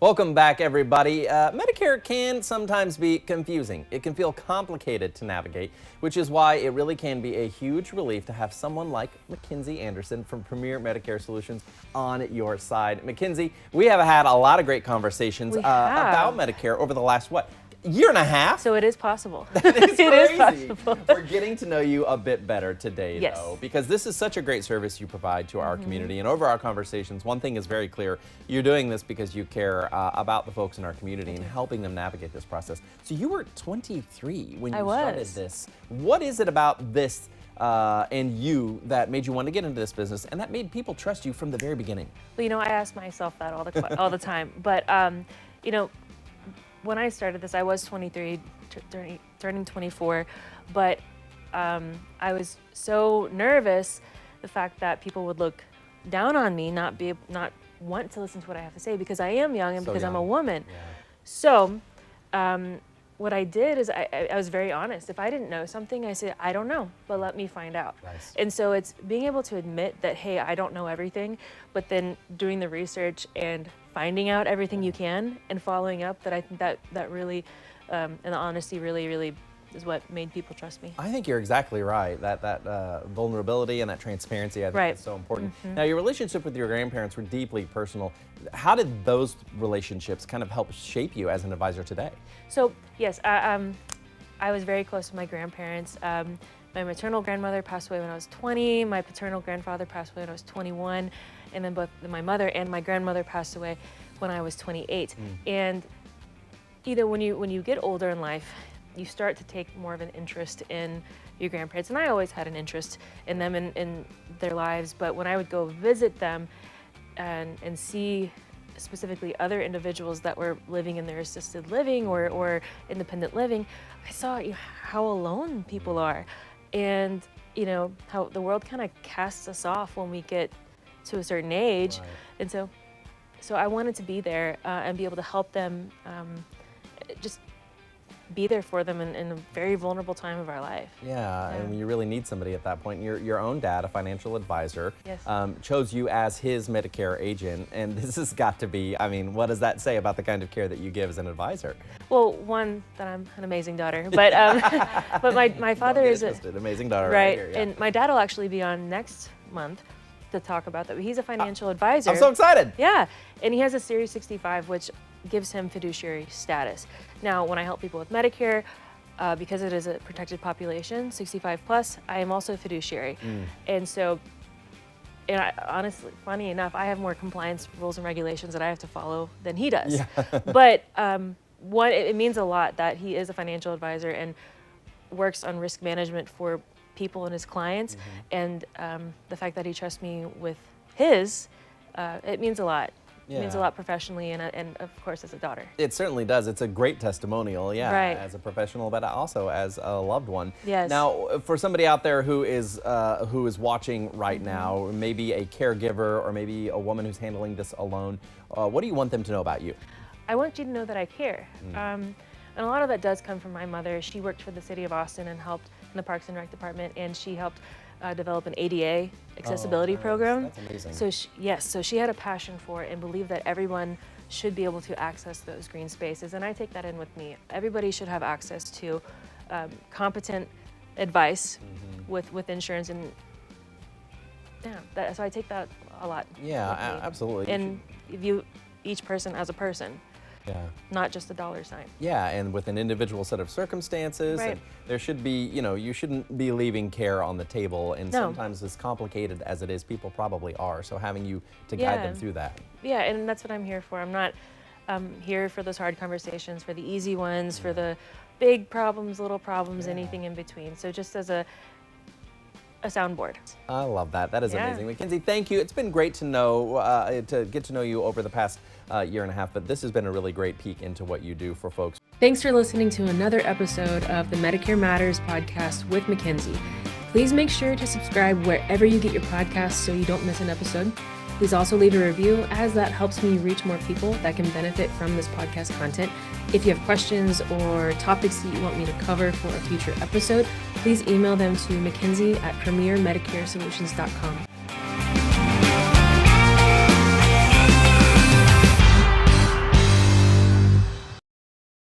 Welcome back, everybody. Medicare can sometimes be confusing. It can feel complicated to navigate, which is why it really can be a huge relief to have someone like Mackenzie Anderson from Premier Medicare Solutions on your side. Mackenzie, we have had a lot of great conversations about Medicare over the last, year and a half? So it is possible. That is crazy. It is possible. We're getting to know you a bit better today, Yes. though, because this is such a great service you provide to our community. And over our conversations, one thing is very clear. You're doing this because you care about the folks in our community and helping them navigate this process. So you were 23 when you started this. What is it about this and you that made you want to get into this business and that made people trust you from the very beginning? Well, I ask myself that all the time. But, when I started this, I was 23, turning 24, but I was so nervous, the fact that people would look down on me, not want to listen to what I have to say because I am young and because I'm a woman. Yeah. So what I did is I was very honest. If I didn't know something, I said, I don't know, but let me find out. Nice. And so it's being able to admit that, hey, I don't know everything, but then doing the research and finding out everything you can and following up, that I think that really, and the honesty really is what made people trust me. I think you're exactly right. That vulnerability and that transparency, I think is so important. Now, your relationship with your grandparents were deeply personal. How did those relationships kind of help shape you as an advisor today? So, yes, I was very close to my grandparents. My maternal grandmother passed away when I was 20. My paternal grandfather passed away when I was 21. And then both my mother and my grandmother passed away when I was 28. And when you get older in life, you start to take more of an interest in your grandparents. And I always had an interest in them and in their lives. But when I would go visit them and see specifically other individuals that were living in their assisted living or independent living, I saw how alone people are. And how the world kind of casts us off when we get to a certain age. Right. And so I wanted to be there and be able to help them, just be there for them in a very vulnerable time of our life. Yeah, and you really need somebody at that point. Your own dad, a financial advisor, yes. Chose you as his Medicare agent, and this has got to be, what does that say about the kind of care that you give as an advisor? Well, one, that I'm an amazing daughter, but but my father is an amazing daughter right here, yeah. And my dad will actually be on next month to talk about that. He's a financial advisor. I'm so excited. Yeah, and he has a Series 65, which gives him fiduciary status. Now, when I help people with Medicare, because it is a protected population, 65 plus, I am also a fiduciary. And so, honestly, funny enough, I have more compliance rules and regulations that I have to follow than he does. Yeah. But it means a lot that he is a financial advisor and works on risk management for people and his clients. And the fact that he trusts me with his, it means a lot. Yeah. It means a lot professionally and of course as a daughter. It certainly does. It's a great testimonial, right. As a professional, but also as a loved one. Yes. Now, for somebody out there who is watching right now, maybe a caregiver or maybe a woman who's handling this alone, what do you want them to know about you? I want you to know that I care. And a lot of that does come from my mother. She worked for the city of Austin and helped in the Parks and Rec department, and she helped develop an ADA accessibility program. That's amazing. So she had a passion for it and believed that everyone should be able to access those green spaces, and I take that in with me. Everybody should have access to competent advice with insurance, and so I take that a lot. Yeah, absolutely. And view each person as a person. Yeah. Not just a dollar sign. Yeah, and with an individual set of circumstances, right. And there should be, you shouldn't be leaving care on the table, and sometimes as complicated as it is, people probably are, so having you to guide them through that. Yeah, and that's what I'm here for. I'm not here for those hard conversations, for the easy ones, for the big problems, little problems, anything in between. So just as a soundboard. I love that. That is amazing. Mackenzie, thank you. It's been great to know, to get to know you over the past year and a half, but this has been a really great peek into what you do for folks. Thanks for listening to another episode of the Medicare Matters podcast with Mackenzie. Please make sure to subscribe wherever you get your podcasts so you don't miss an episode. Please also leave a review, as that helps me reach more people that can benefit from this podcast content. If you have questions or topics that you want me to cover for a future episode, please email them to Mackenzie@PremierMedicareSolutions.com.